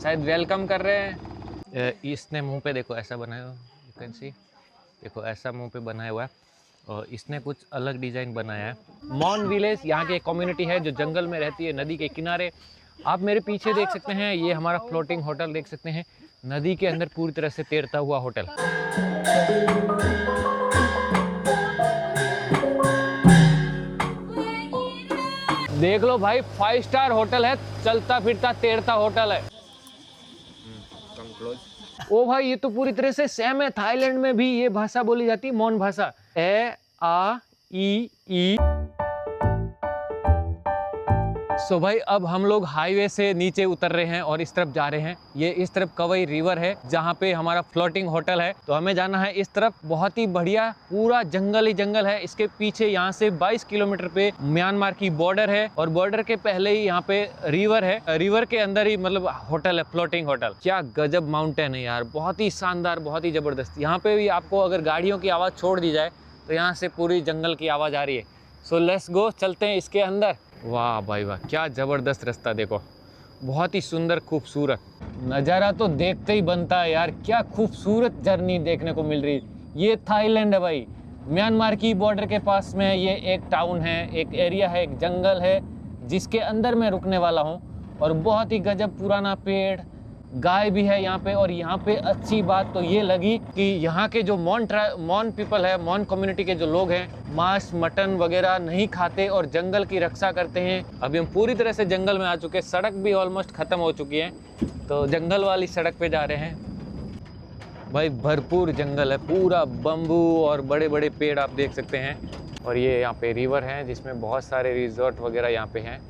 शायद वेलकम कर रहे हैं। इसने मुंह पे देखो ऐसा बनाया, यू कैन सी, देखो ऐसा मुंह पे बनाया हुआ है और इसने कुछ अलग डिजाइन बनाया है। मॉन विलेज यहाँ की एक कम्युनिटी है जो जंगल में रहती है, नदी के किनारे। आप मेरे पीछे देख सकते हैं, ये हमारा फ्लोटिंग होटल देख सकते हैं, नदी के अंदर पूरी तरह से तैरता हुआ होटल। देख लो भाई, 5 स्टार होटल है, चलता फिरता तैरता होटल है। ओ भाई, ये तो पूरी तरह से सेम है। थाईलैंड में भी ये भाषा बोली जाती है, मॉन भाषा। ए आ ई। सो भाई अब हम लोग हाईवे से नीचे उतर रहे हैं और इस तरफ जा रहे हैं। ये इस तरफ कवई रिवर है जहाँ पे हमारा फ्लोटिंग होटल है, तो हमें जाना है इस तरफ। बहुत ही बढ़िया, पूरा जंगल ही जंगल है। इसके पीछे यहाँ से 22 किलोमीटर पे म्यांमार की बॉर्डर है और बॉर्डर के पहले ही यहाँ पे रिवर है। रिवर के अंदर ही मतलब होटल है, फ्लोटिंग होटल। क्या गजब माउंटेन है यार, बहुत ही शानदार, बहुत ही जबरदस्त। यहाँ पे भी आपको अगर गाड़ियों की आवाज़ छोड़ दी जाए तो यहाँ से पूरी जंगल की आवाज़ आ रही है। सो लेट्स गो, चलते हैं इसके अंदर। वाह भाई वाह, क्या ज़बरदस्त रास्ता, देखो बहुत ही सुंदर खूबसूरत नज़ारा तो देखते ही बनता है यार। क्या खूबसूरत जर्नी देखने को मिल रही है। ये थाईलैंड है भाई, म्यांमार की बॉर्डर के पास में ये एक टाउन है, एक एरिया है, एक जंगल है जिसके अंदर मैं रुकने वाला हूँ। और बहुत ही गजब पुराना पेड़, गाय भी है यहाँ पे। और यहाँ पे अच्छी बात तो ये लगी कि यहाँ के जो मॉन पीपल है, मॉन कम्युनिटी के जो लोग हैं, मांस मटन वगैरह नहीं खाते और जंगल की रक्षा करते हैं। अभी हम पूरी तरह से जंगल में आ चुके हैं, सड़क भी ऑलमोस्ट ख़त्म हो चुकी है, तो जंगल वाली सड़क पे जा रहे हैं। भाई भरपूर जंगल है, पूरा बम्बू और बड़े बड़े पेड़ आप देख सकते हैं। और ये यहाँ पे रिवर है जिसमें बहुत सारे रिजॉर्ट वगैरह यहाँ पे हैं।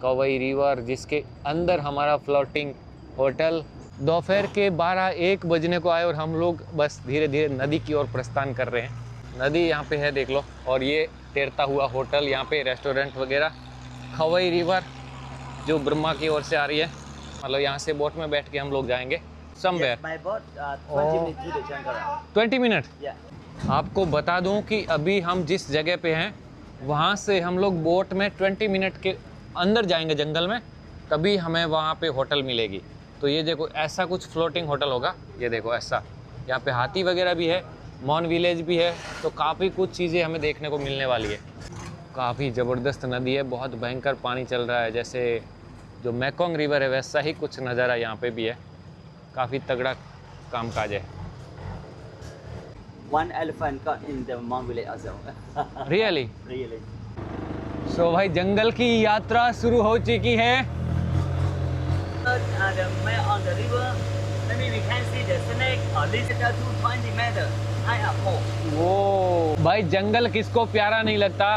कवई रिवर जिसके अंदर हमारा फ्लोटिंग होटल। दोपहर के 12-1 बजने को आए और हम लोग बस धीरे धीरे नदी की ओर प्रस्थान कर रहे हैं। नदी यहाँ पे है देख लो, और ये तैरता हुआ होटल, यहाँ पे रेस्टोरेंट वगैरह। खवई रिवर जो ब्रह्मा की ओर से आ रही है, मतलब यहाँ से बोट में बैठ के हम लोग जाएंगे समवेयर। 20 मिनट। आपको बता दूं कि अभी हम जिस जगह पे हैं वहाँ से हम लोग बोट में 20 मिनट के अंदर जाएंगे जंगल में, तभी हमें वहाँ पे होटल मिलेगी। तो ये देखो ऐसा कुछ फ्लोटिंग होटल होगा, ये देखो ऐसा। यहाँ पे हाथी वगैरह भी है, मॉन विलेज भी है, तो काफ़ी कुछ चीज़ें हमें देखने को मिलने वाली है। काफ़ी ज़बरदस्त नदी है, बहुत भयंकर पानी चल रहा है, जैसे जो मैकोंग रिवर है वैसा ही कुछ नज़ारा यहाँ पे भी है। काफ़ी तगड़ा कामकाज है। One elephant got in the Mount Village as well. Really? Really. सो भाई जंगल की यात्रा शुरू हो चुकी है। And on the river, maybe we can see the snake at least 20 meters high up. वो भाई जंगल किसको प्यारा नहीं लगता।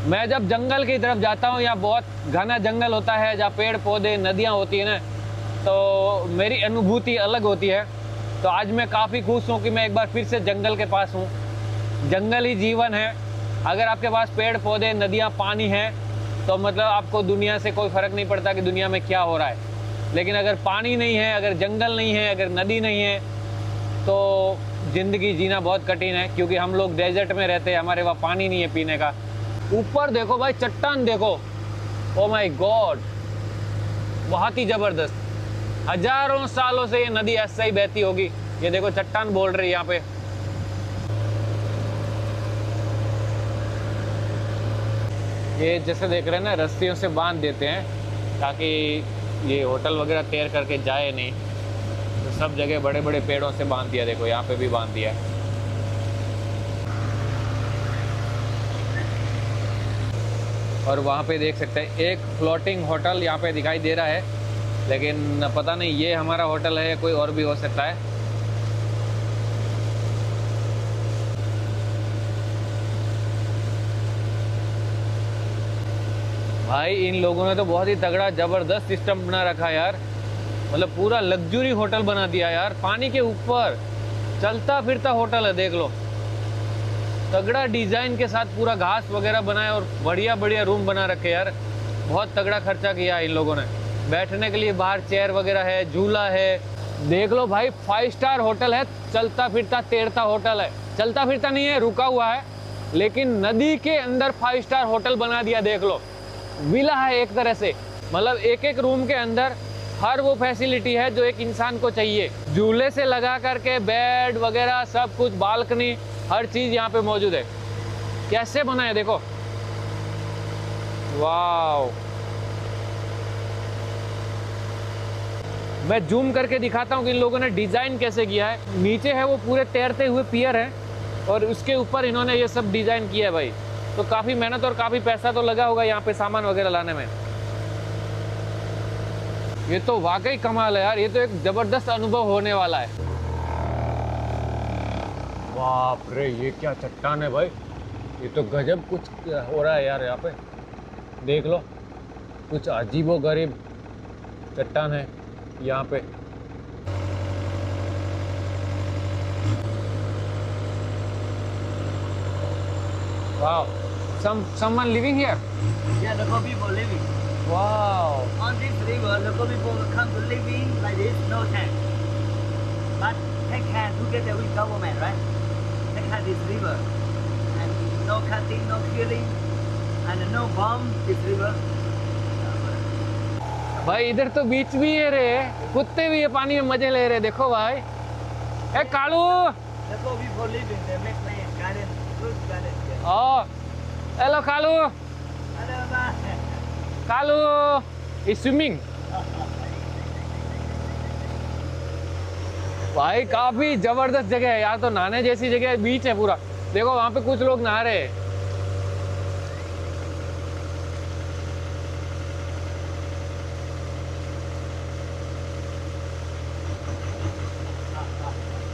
मैं जब जंगल की तरफ जाता हूँ, या बहुत घना जंगल होता है जहाँ पेड़ पौधे नदियाँ होती है ना, तो मेरी अनुभूति अलग होती है। तो आज मैं काफ़ी खुश हूँ कि मैं एक बार फिर से जंगल के पास हूँ। जंगल ही जीवन है। अगर आपके पास पेड़ पौधे नदियाँ पानी है तो मतलब आपको दुनिया से कोई फ़र्क नहीं पड़ता कि दुनिया में क्या हो रहा है। लेकिन अगर पानी नहीं है, अगर जंगल नहीं है, अगर नदी नहीं है, तो ज़िंदगी जीना बहुत कठिन है, क्योंकि हम लोग डेजर्ट में रहते हैं, हमारे वहाँ पानी नहीं है पीने का। ऊपर देखो भाई, चट्टान देखो, ओ माय गॉड, बहुत ही ज़बरदस्त। हजारों सालों से ये नदी ऐसा ही बहती होगी। ये देखो चट्टान बोल रही है यहाँ पे। ये जैसे देख रहे हैं ना, रस्सियों से बांध देते हैं ताकि ये होटल वगैरह तैर करके जाए नहीं। तो सब जगह बड़े बड़े पेड़ों से बांध दिया, देखो यहाँ पे भी बांध दिया है। और वहाँ पे देख सकते हैं एक फ्लोटिंग होटल यहाँ पे दिखाई दे रहा है, लेकिन पता नहीं ये हमारा होटल है या कोई और भी हो सकता है। भाई इन लोगों ने तो बहुत ही तगड़ा ज़बरदस्त सिस्टम बना रखा है यार, मतलब पूरा लग्जरी होटल बना दिया यार। पानी के ऊपर चलता फिरता होटल है, देख लो, तगड़ा डिज़ाइन के साथ पूरा घास वगैरह बनाया और बढ़िया बढ़िया रूम बना रखे यार। बहुत तगड़ा खर्चा किया इन लोगों ने। बैठने के लिए बाहर चेयर वगैरह है, झूला है, देख लो भाई। 5 स्टार होटल है, चलता फिरता तैरता होटल है। चलता फिरता नहीं है, रुका हुआ है, लेकिन नदी के अंदर 5 स्टार होटल बना दिया। देख लो, विला है एक तरह से, मतलब एक एक रूम के अंदर हर वो फैसिलिटी है जो एक इंसान को चाहिए। झूले से लगा करके बेड वगैरह सब कुछ, बालकनी, हर चीज़ यहाँ पे मौजूद है। कैसे बना है देखो, वाव। मैं जूम करके दिखाता हूँ कि इन लोगों ने डिज़ाइन कैसे किया है। नीचे है वो पूरे तैरते हुए पियर है और उसके ऊपर इन्होंने ये सब डिज़ाइन किया है भाई। तो काफ़ी मेहनत और काफ़ी पैसा तो लगा होगा यहाँ पे सामान वगैरह लाने में। ये तो वाकई कमाल है यार, ये तो एक ज़बरदस्त अनुभव होने वाला है। बाप रे, ये क्या चट्टान है भाई, ये तो गजब कुछ हो रहा है यार। यहाँ पे देख लो, कुछ अजीबोगरीब चट्टान है यहाँ पे। Wow, someone living here? Yeah, local people living. Wow. On this river, local people come to living like this, no tent. But they can together with government, right? They cut this river. And no cutting, no killing, and no bomb this river. भाई इधर तो बीच भी है रे, कुत्ते भी ये पानी में मजे ले रहे, देखो भाई। ए Kalu. Local people living, they make like garden, fruit garden. Oh, hello Kalu. Hello, bye. Kalu is swimming. भाई काफी जबरदस्त जगह है यार, तो नहाने जैसी जगह है, बीच है पूरा। देखो वहां पे कुछ लोग नहा रहे हैं।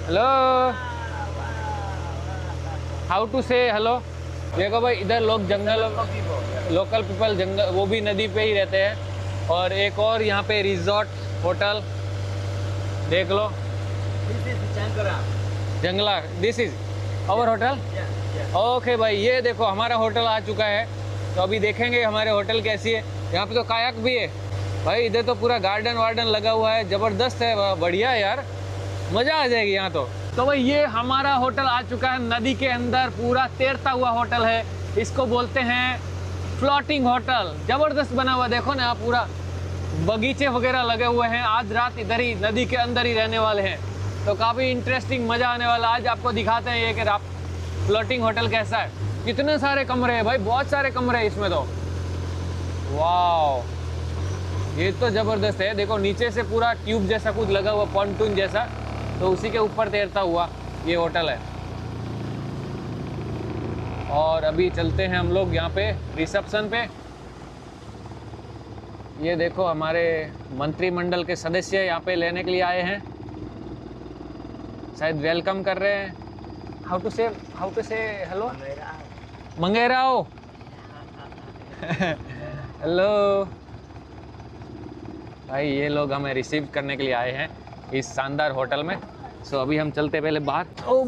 हेलो, हाउ टू से हेलो। देखो भाई इधर लोग जंगल, लोकल पीपल जंगल, वो भी नदी पे ही रहते हैं। और एक और यहाँ पे रिजॉर्ट होटल देख लो, This is Jangara. जंगला। This is our hotel. Yeah, yeah. Okay भाई, ये देखो हमारा होटल आ चुका है। तो अभी देखेंगे हमारे होटल कैसी है। यहाँ पे तो कायाक भी है भाई, इधर तो पूरा गार्डन वार्डन लगा हुआ है, ज़बरदस्त है, बढ़िया है यार, मज़ा आ जाएगी यहाँ तो भाई ये हमारा होटल आ चुका है नदी के अंदर, पूरा तैरता हुआ होटल है। इसको बोलते हैं फ्लोटिंग होटल। ज़बरदस्त बना हुआ, देखो ना, पूरा बगीचे वगैरह लगे हुए हैं। आज रात इधर ही नदी के अंदर ही रहने वाले हैं, तो काफ़ी इंटरेस्टिंग, मज़ा आने वाला। आज आपको दिखाते हैं ये कि फ्लोटिंग होटल कैसा है। कितने सारे कमरे हैं भाई, बहुत सारे कमरे हैं इसमें तो। वाह, ये तो ज़बरदस्त है। देखो नीचे से पूरा ट्यूब जैसा कुछ लगा हुआ, पॉन्टून जैसा, तो उसी के ऊपर तैरता हुआ ये होटल है। और अभी चलते हैं हम लोग यहाँ पे रिसेप्शन पे। ये देखो हमारे मंत्रिमंडल के सदस्य यहाँ पे लेने के लिए आए हैं, शायद वेलकम कर रहे हैं। हाउ टू से हेलो, मंगेराओ। हेलो भाई, ये लोग हमें रिसीव करने के लिए आए हैं इस शानदार होटल में। सो अभी हम चलते पहले बाहर। ओ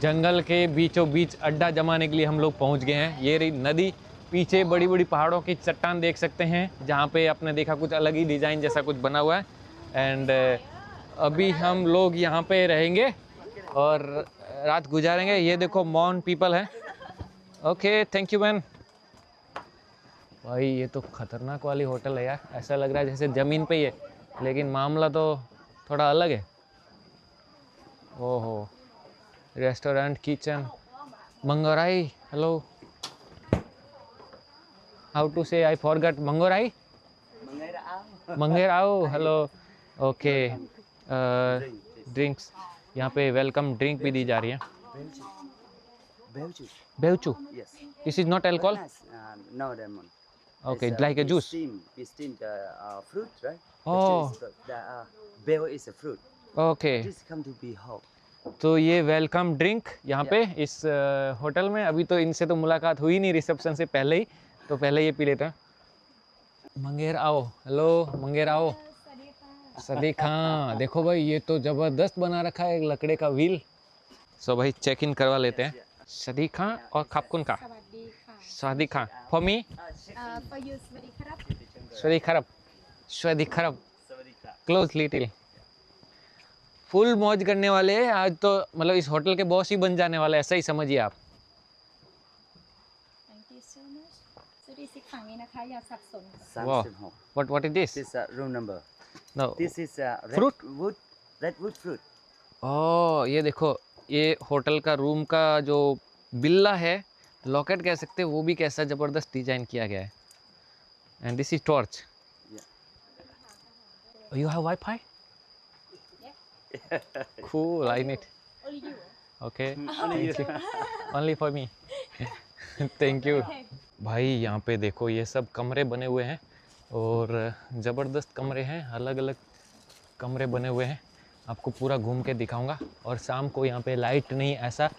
जंगल के बीचों बीच अड्डा जमाने के लिए हम लोग पहुंच गए हैं। ये रही नदी, पीछे बड़ी बड़ी पहाड़ों की चट्टान देख सकते हैं, जहाँ पे आपने देखा कुछ अलग ही डिज़ाइन जैसा कुछ बना हुआ है। एंड अभी हम लोग यहाँ पे रहेंगे और रात गुजारेंगे। ये देखो मॉन पीपल है। Okay, thank you man. भाई ये तो खतरनाक वाली होटल है यार, ऐसा लग रहा है जैसे ज़मीन पे ही है, लेकिन मामला तो थोड़ा अलग है। ओहो, रेस्टोरेंट, किचन, मंगोराई। Hello, how to say, I forgot, मंगोराई, मंगेराओ। Hello, okay. ड्रिंक्स, यहाँ पे वेलकम ड्रिंक भी दी जा रही है। बेवचू, Yes. This is not alcohol. No lemon. Okay, It's, like a juice. We steam the fruit, right? Oh. The bell is a fruit. Okay, This come to be hot. तो ये welcome drink यहाँ पे इस hotel में। अभी तो इनसे तो मुलाकात हुई नहीं रिसेप्शन से पहले ही, तो पहले ये पी लेते हैं। मंगेर आओ। हेलो मंगेर आओ। सदीक, हाँ देखो भाई ये तो ज़बरदस्त बना रखा है, एक लकड़े का व्हील। सो भाई चेक इन करवा लेते हैं। सदीक खां और खापकुन का। सदीक खां for me. For you, Swadee Kharap. सदी खरब, सदी खरब, क्लोज लिटिल। फुल मौज करने वाले हैं आज तो, मतलब इस होटल के बॉस ही बन जाने वाले, ऐसा ही समझिए आप। Thank you so much สวัสดีสิขังนี้นะคะอย่าสับสน Wow. 36 what is this? This is room number. No. This is Fruit? redwood fruit. ओह ये देखो, ये होटल का रूम का जो बिल्ला है, लॉकेट कह सकते हैं, वो भी कैसा ज़बरदस्त डिजाइन किया गया है। And this is torch. You have wifi? Cool, I need. Only you Okay. Only for me. Thank you. भाई यहाँ पे देखो ये सब कमरे बने हुए हैं और ज़बरदस्त कमरे हैं, अलग अलग कमरे बने हुए हैं। आपको पूरा घूम के दिखाऊंगा। और शाम को यहाँ पे लाइट नहीं, ऐसा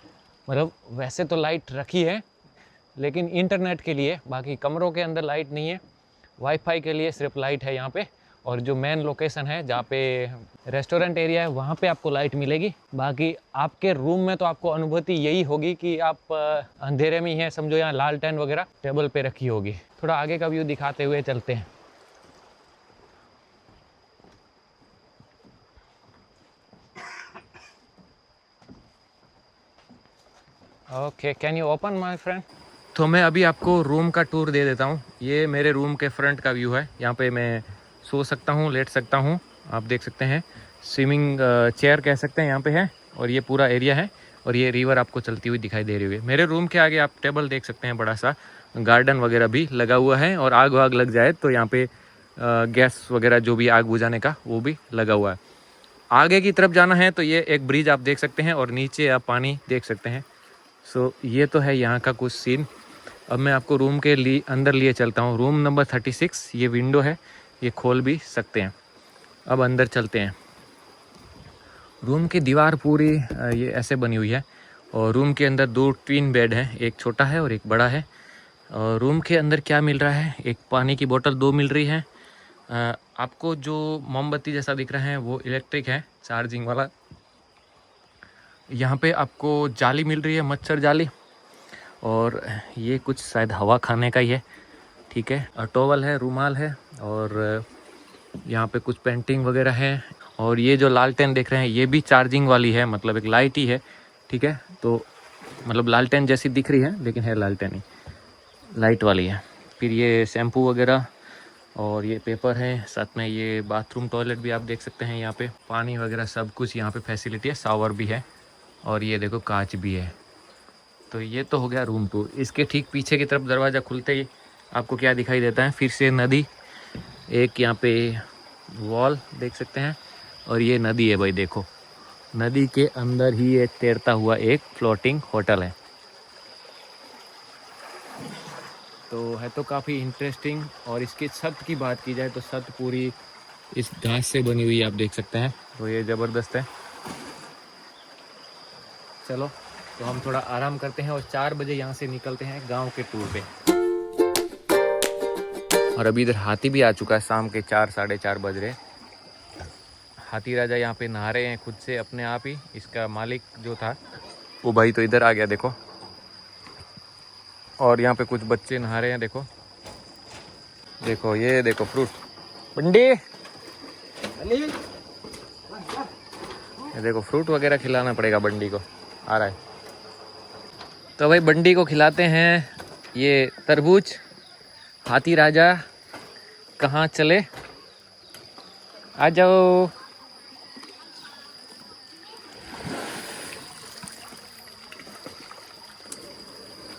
मतलब वैसे तो लाइट रखी है लेकिन इंटरनेट के लिए, बाकी कमरों के अंदर लाइट नहीं है। वाईफाई के लिए सिर्फ लाइट है यहाँ पे। और जो मेन लोकेशन है जहाँ पे रेस्टोरेंट एरिया है वहाँ पे आपको लाइट मिलेगी। बाकी आपके रूम में तो आपको अनुभूति यही होगी कि आप अंधेरे में ही हैं, समझो यहाँ लालटेन वगैरह टेबल पे रखी होगी। थोड़ा आगे का व्यू दिखाते हुए चलते हैं। Okay, can you open my friend? तो मैं अभी आपको रूम का टूर दे देता हूँ। ये मेरे रूम के फ्रंट का व्यू है। यहाँ पे मैं सो सकता हूँ, लेट सकता हूँ, आप देख सकते हैं। स्विमिंग चेयर कह सकते हैं यहाँ पे है। और ये पूरा एरिया है और ये रिवर आपको चलती हुई दिखाई दे रही है। मेरे रूम के आगे आप टेबल देख सकते हैं, बड़ा सा गार्डन वगैरह भी लगा हुआ है। और आग वाग लग जाए तो यहाँ पे गैस वगैरह जो भी आग बुझाने का वो भी लगा हुआ है। आगे की तरफ जाना है तो ये एक ब्रिज आप देख सकते हैं और नीचे आप पानी देख सकते हैं। सो ये तो है यहाँ का कुछ सीन। अब मैं आपको रूम के लिए अंदर लिए चलता हूँ। रूम नंबर 36, ये विंडो है, ये खोल भी सकते हैं। अब अंदर चलते हैं। रूम की दीवार पूरी ये ऐसे बनी हुई है और रूम के अंदर 2 ट्विन बेड हैं, एक छोटा है और एक बड़ा है। और रूम के अंदर क्या मिल रहा है, एक पानी की बोतल 2 मिल रही है। आपको जो मोमबत्ती जैसा दिख रहा है वो इलेक्ट्रिक है, चार्जिंग वाला। यहाँ पे आपको जाली मिल रही है, मच्छर जाली। और ये कुछ शायद हवा खाने का ही है, ठीक है। और टॉवल है, रुमाल है और यहाँ पे कुछ पेंटिंग वगैरह है। और ये जो लालटेन देख रहे हैं ये भी चार्जिंग वाली है, मतलब एक लाइट ही है, ठीक है। तो मतलब लालटेन जैसी दिख रही है लेकिन है लालटेन ही, लाइट वाली है। फिर ये शैम्पू वगैरह और ये पेपर है, साथ में ये बाथरूम टॉयलेट भी आप देख सकते हैं। यहाँ पे पानी वगैरह सब कुछ यहाँ पे फैसिलिटी है, शावर भी है और ये देखो कांच भी है। तो ये तो हो गया रूम टूर। इसके ठीक पीछे की तरफ दरवाज़ा खुलते ही आपको क्या दिखाई देता है, फिर से नदी। एक यहाँ पे वॉल देख सकते हैं और ये नदी है भाई, देखो नदी के अंदर ही ये तैरता हुआ एक फ्लोटिंग होटल है। तो है तो काफ़ी इंटरेस्टिंग। और इसकी छत की बात की जाए तो छत पूरी इस घास से बनी हुई आप देख सकते हैं, तो ये ज़बरदस्त है। चलो तो हम थोड़ा आराम करते हैं और 4 बजे यहाँ से निकलते हैं गांव के टूर पे। और अभी इधर हाथी भी आ चुका है, शाम के 4 साढ़े 4 बज रहे। हाथी राजा यहाँ पे नहा रहे हैं खुद से अपने आप ही। इसका मालिक जो था वो भाई तो इधर आ गया देखो। और यहाँ पे कुछ बच्चे नहा रहे हैं, देखो देखो ये देखो फ्रूट। बंडी ये देखो फ्रूट वगैरह खिलाना पड़ेगा बंडी को, आ रहा है। तो भाई बंडी को खिलाते हैं ये तरबूज। हाथी राजा कहाँ चले, आ जाओ।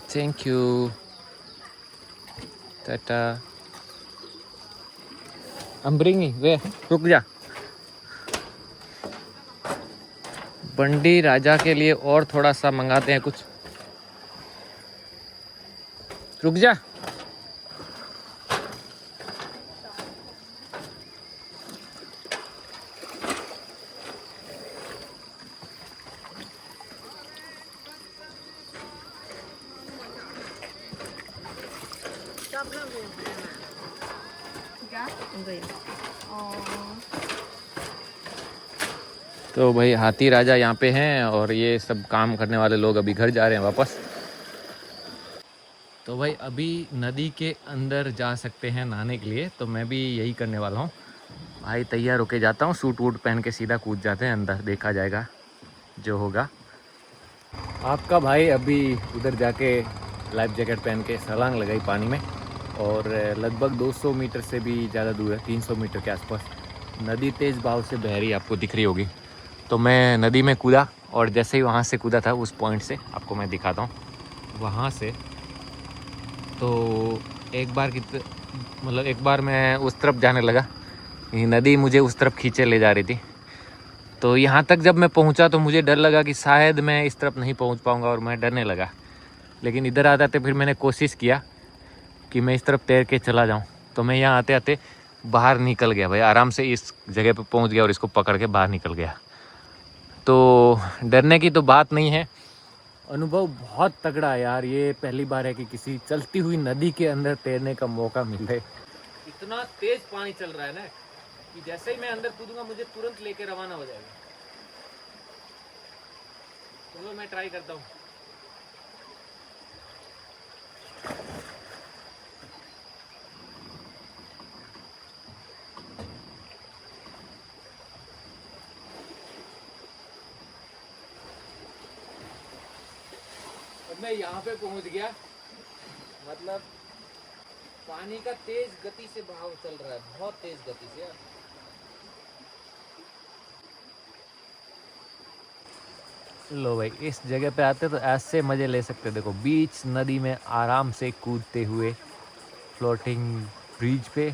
Thank you, Tata. I'm bringing, वे रुक जा। बंडी राजा के लिए और थोड़ा सा मंगाते हैं कुछ, रुक जा। तो भाई हाथी राजा यहाँ पे हैं और ये सब काम करने वाले लोग अभी घर जा रहे हैं वापस। तो भाई अभी नदी के अंदर जा सकते हैं नहाने के लिए, तो मैं भी यही करने वाला हूँ। भाई तैयार होके जाता हूँ, सूट वूट पहन के सीधा कूद जाते हैं अंदर, देखा जाएगा जो होगा। आपका भाई अभी उधर जाके लाइफ जैकेट पहन के छलांग लगाई पानी में, और लगभग 200 मीटर से भी ज़्यादा दूर है, 300 मीटर के आसपास नदी तेज़ बहाव से बह रही, आपको दिख रही होगी। तो मैं नदी में कूदा, और जैसे ही वहाँ से कूदा था उस पॉइंट से, आपको मैं दिखाता हूँ वहाँ से, तो एक बार मैं उस तरफ जाने लगा, ये नदी मुझे उस तरफ खींचे ले जा रही थी। तो यहाँ तक जब मैं पहुँचा तो मुझे डर लगा कि शायद मैं इस तरफ नहीं पहुँच पाऊँगा, और मैं डरने लगा। लेकिन इधर आते आते फिर मैंने कोशिश किया कि मैं इस तरफ तैर के चला जाऊँ। तो मैं यहाँ आते आते बाहर निकल गया भाई, आराम से इस जगह पे पहुँच गया और इसको पकड़ के बाहर निकल गया। तो डरने की तो बात नहीं है, अनुभव बहुत तगड़ा है यार। ये पहली बार है कि किसी चलती हुई नदी के अंदर तैरने का मौका मिले। इतना तेज पानी चल रहा है ना कि जैसे ही मैं अंदर कूदूंगा मुझे तुरंत लेके रवाना हो जाएगा। चलो मैं ट्राई करता हूँ। मैं यहाँ पे पहुँच गया, मतलब पानी का तेज गति से बहाव चल रहा है, बहुत तेज गति से। लो भाई, इस जगह पे आते तो ऐसे मजे ले सकते। देखो बीच नदी में आराम से कूदते हुए, फ्लोटिंग ब्रिज पे।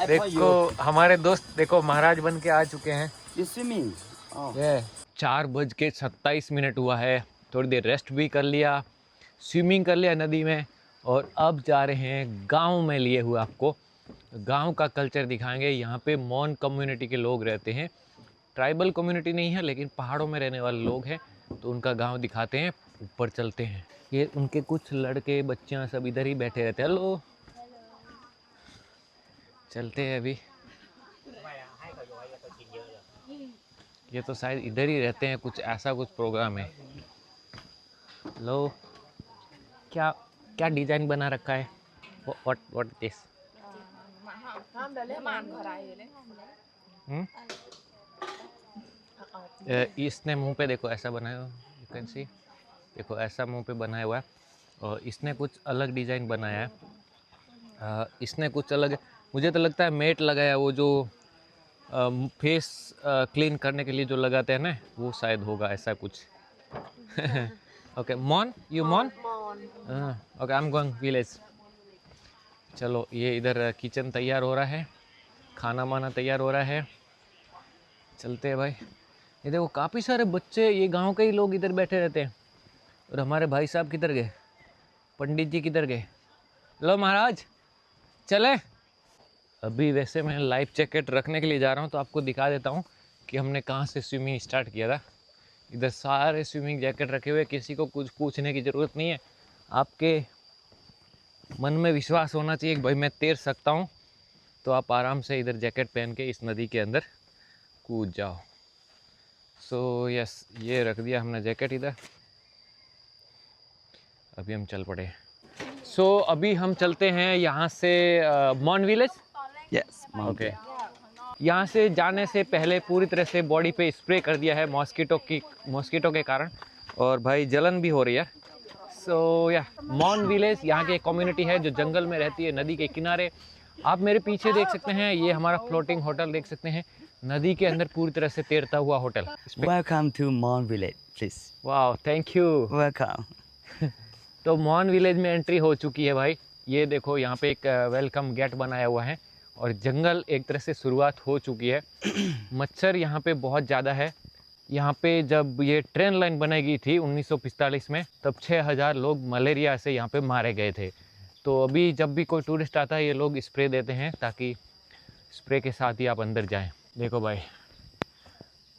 देखो हमारे दोस्त देखो महाराज बन के आ चुके हैं। स्विमिंग 4:27 हुआ है। थोड़ी देर रेस्ट भी कर लिया, स्विमिंग कर लिया नदी में, और अब जा रहे हैं गांव में लिए हुए आपको गांव का कल्चर दिखाएंगे। यहाँ पे मॉन कम्युनिटी के लोग रहते हैं, ट्राइबल कम्युनिटी नहीं है लेकिन पहाड़ों में रहने वाले लोग हैं, तो उनका गांव दिखाते हैं। ऊपर चलते हैं, ये उनके कुछ लड़के बच्चियाँ सब इधर ही बैठे रहते हैं। हेलो, चलते हैं अभी। ये तो शायद इधर ही रहते हैं, कुछ ऐसा कुछ प्रोग्राम है। लो, क्या क्या डिजाइन बना रखा है? What this? इसने मुंह पे देखो ऐसा बनाया, यू कैन सी, देखो ऐसा मुंह पे बनाया हुआ है। और इसने कुछ अलग डिजाइन बनाया है। इसने कुछ अलग, मुझे तो लगता है मेट लगाया, वो जो फेस क्लीन करने के लिए जो लगाते हैं ना, वो शायद होगा ऐसा कुछ। Okay, Hmong, you Hmong? Okay, I am going village. चलो, ये इधर किचन तैयार हो रहा है, खाना वाना तैयार हो रहा है, चलते हैं भाई। ये देखो काफ़ी सारे बच्चे, ये गांव के ही लोग इधर बैठे रहते हैं। और हमारे भाई साहब किधर गए? पंडित जी किधर गए? लो महाराज, चले। अभी वैसे मैं लाइफ जैकेट रखने के लिए जा रहा हूँ, तो आपको दिखा देता हूँ कि हमने कहाँ से स्विमिंग स्टार्ट किया था। इधर सारे स्विमिंग जैकेट रखे हुए, किसी को कुछ पूछने की ज़रूरत नहीं है। आपके मन में विश्वास होना चाहिए कि भाई मैं तैर सकता हूँ, तो आप आराम से इधर जैकेट पहन के इस नदी के अंदर कूद जाओ। सो यस, ये रख दिया हमने जैकेट इधर। अभी हम चल पड़े। सो अभी हम चलते हैं यहाँ से मॉन विलेज। यस, ओके, यहाँ से जाने से पहले पूरी तरह से बॉडी पे स्प्रे कर दिया है मॉस्किटो के कारण, और भाई जलन भी हो रही है। सो या मॉन विलेज यहाँ की एक कम्युनिटी है जो जंगल में रहती है, नदी के किनारे। आप मेरे पीछे देख सकते हैं, ये हमारा फ्लोटिंग होटल देख सकते हैं, नदी के अंदर पूरी तरह से तैरता हुआ होटल। Welcome to Hmong village please. वाह, थैंक यू, वेलकम। तो मॉन विलेज में एंट्री हो चुकी है भाई। ये देखो यहाँ पे एक वेलकम गेट बनाया हुआ है, और जंगल एक तरह से शुरुआत हो चुकी है। मच्छर यहाँ पे बहुत ज़्यादा है। यहाँ पे जब ये ट्रेन लाइन बनाई गई थी 1945 में, तब 6000 लोग मलेरिया से यहाँ पे मारे गए थे। तो अभी जब भी कोई टूरिस्ट आता है, ये लोग स्प्रे देते हैं, ताकि स्प्रे के साथ ही आप अंदर जाएं। देखो भाई,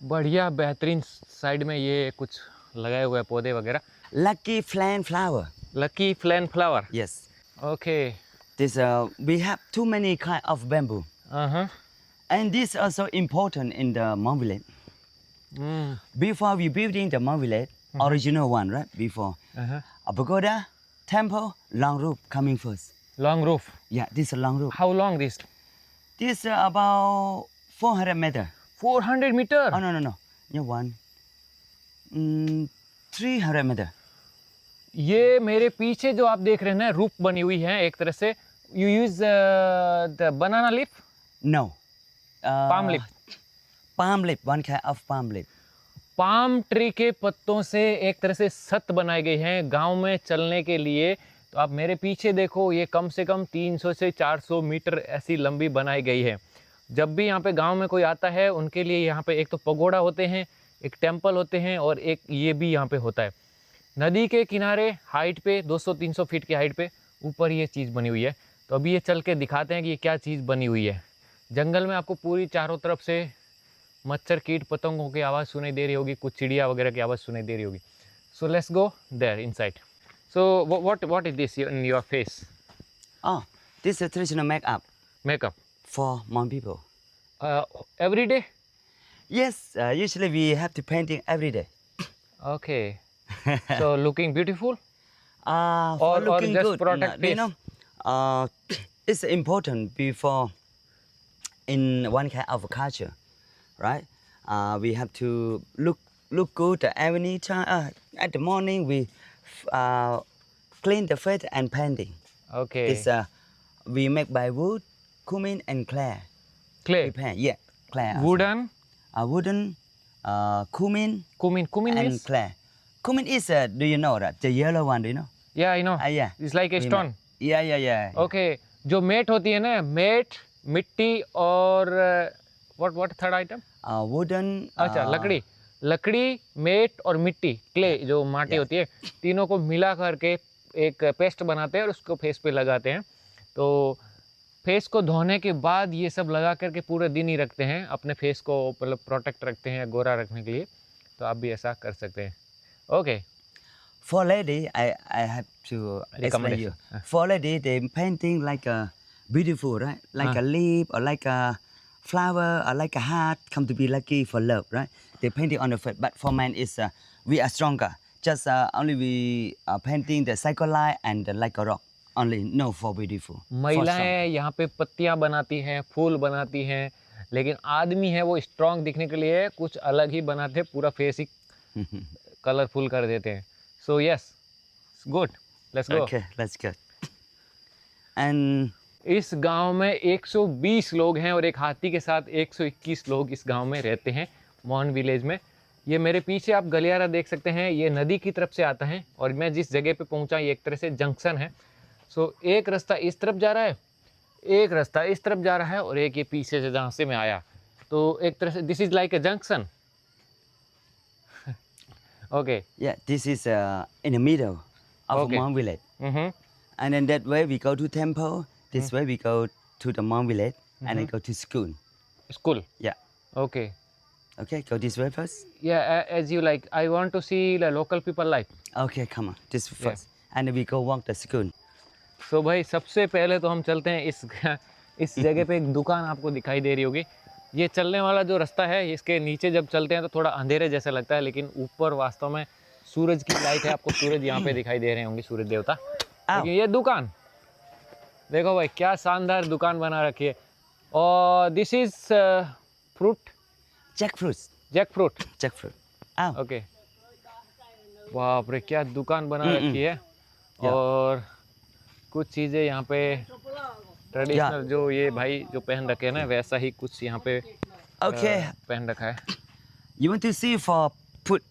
बढ़िया बेहतरीन साइड में ये कुछ लगाए हुए पौधे वगैरह। Lucky flame flower. Lucky फ्लैन flower. Yes. Okay. This we have too many kind of bamboo. And this also important in the Mont Village. Before we building the Mont Village, original one, right? Before a pagoda, temple, long roof coming first. Long roof. Yeah, this is a long roof. How long this? This about 400 meter. 400 meter. Oh no. Yeah, one. 300 meter. ये मेरे पीछे जो आप देख रहे हैं ना roof बनी हुई है एक तरह से. You use the banana leaf? No. Palm leaf. Palm leaf, one kind of palm leaf. Palm tree के पत्तों से एक तरह से छत बनाई गई हैं गांव में चलने के लिए. तो आप मेरे पीछे देखो, ये कम से कम 300 से 400 मीटर ऐसी लंबी बनाई गई है. जब भी यहाँ पे गांव में कोई आता है उनके लिए यहाँ पे एक तो पगोड़ा होते हैं, एक टेम्पल होते हैं और एक ये भी यहाँ पे होता है. नदी के किनारे हाइट पे 200-300 फीट की हाइट पे ऊपर ये चीज़ बनी हुई है. तो अभी ये चल के दिखाते हैं कि ये क्या चीज़ बनी हुई है. जंगल में आपको पूरी चारों तरफ से मच्छर कीट पतंगों की आवाज़ सुनाई दे रही होगी, कुछ चिड़िया वगैरह की आवाज़ सुनाई दे रही होगी. So let's go there inside. So what is this in your face? Oh, this is a traditional makeup Makeup. for Hmong people. Every day? Yes, usually we have to painting every day. Okay. So looking beautiful? For Or looking just good, protect you face? know, it's important before in one kind of culture, right? We have to look good every time. At the morning, we clean the face and painting. Okay. It's we make by wood, cumin, and clay. We Clay. paint, yeah, clay. Wooden. Wooden, cumin, Cumin. Cumin and is? clay. Cumin is do you know that the yellow one? Do you know? Yeah, I know. Yeah. It's like a We stone. make- Yeah. Okay. जो met होती है ना, met, मिट्टी और what third item? Wooden. अच्छा, लकड़ी, met और मिट्टी, क्ले जो माटी Yeah. होती है, तीनों को मिला करके एक पेस्ट बनाते हैं और उसको फेस पे लगाते हैं. तो फेस को धोने के बाद ये सब लगा करके पूरे दिन ही रखते हैं, अपने फेस को मतलब प्रोटेक्ट रखते हैं गोरा रखने के लिए. तो आप भी ऐसा कर सकते हैं. Okay. For lady, I have to explain you. For lady, they painting like a beautiful, right? Like a leaf or like a flower or like a heart come to be lucky for love, right? They painting on the face. But for man, is we are stronger. Just only we are painting the cycle line and like a rock. Only no for beautiful. for महिलाएं यहाँ पे पत्तियां बनाती हैं, फूल बनाती हैं, लेकिन आदमी है वो स्ट्रांग दिखने के लिए कुछ अलग ही बनाते हैं, पूरा फेस ही strong. कलरफुल कर देते हैं. So yes, good, let's go. Okay, let's go. And इस गांव में 120 लोग हैं और एक हाथी के साथ 121 लोग इस गांव में रहते हैं, मॉन विलेज में. ये मेरे पीछे आप गलियारा देख सकते हैं, ये नदी की तरफ से आता है और मैं जिस जगह पे पहुंचा ये एक तरह से जंक्शन है. सो एक रास्ता इस तरफ जा रहा है, एक रास्ता इस तरफ जा रहा है और एक ये पीछे से जहाँ से मैं आया. तो एक तरह से this is like a junction. Okay. yeah, this is in the middle of Okay. Hmong village. And then that way we go to temple. This way we go to the Hmong village and then go to school. School. Yeah. Okay. Okay, go this way first. Yeah, as you like. I want to see the local people life. Okay, come on, this first. And then we go walk the school. तो भाई सबसे पहले तो हम चलते हैं इस जगह पे एक दुकान आपको दिखाई दे रही होगी. ये चलने वाला जो रास्ता है इसके नीचे जब चलते हैं तो थोड़ा अंधेरे जैसा लगता है, लेकिन ऊपर वास्तव में सूरज की लाइट है. आपको सूरज यहाँ पे दिखाई दे रहे होंगे, सूरज देवता. लेकिन ये दुकान देखो भाई, क्या शानदार दुकान बना रखी है. और this is fruit, Jackfruit. Jackfruit. Jackfruit. Ow. Okay. बाप रे, क्या दुकान बना रखी है. और कुछ चीज़ें यहाँ पे ट्रेडिशनल जो ये भाई जो पहन रखे हैं ना, वैसा ही कुछ यहाँ पे Okay, पहन रखा है. you want to see for put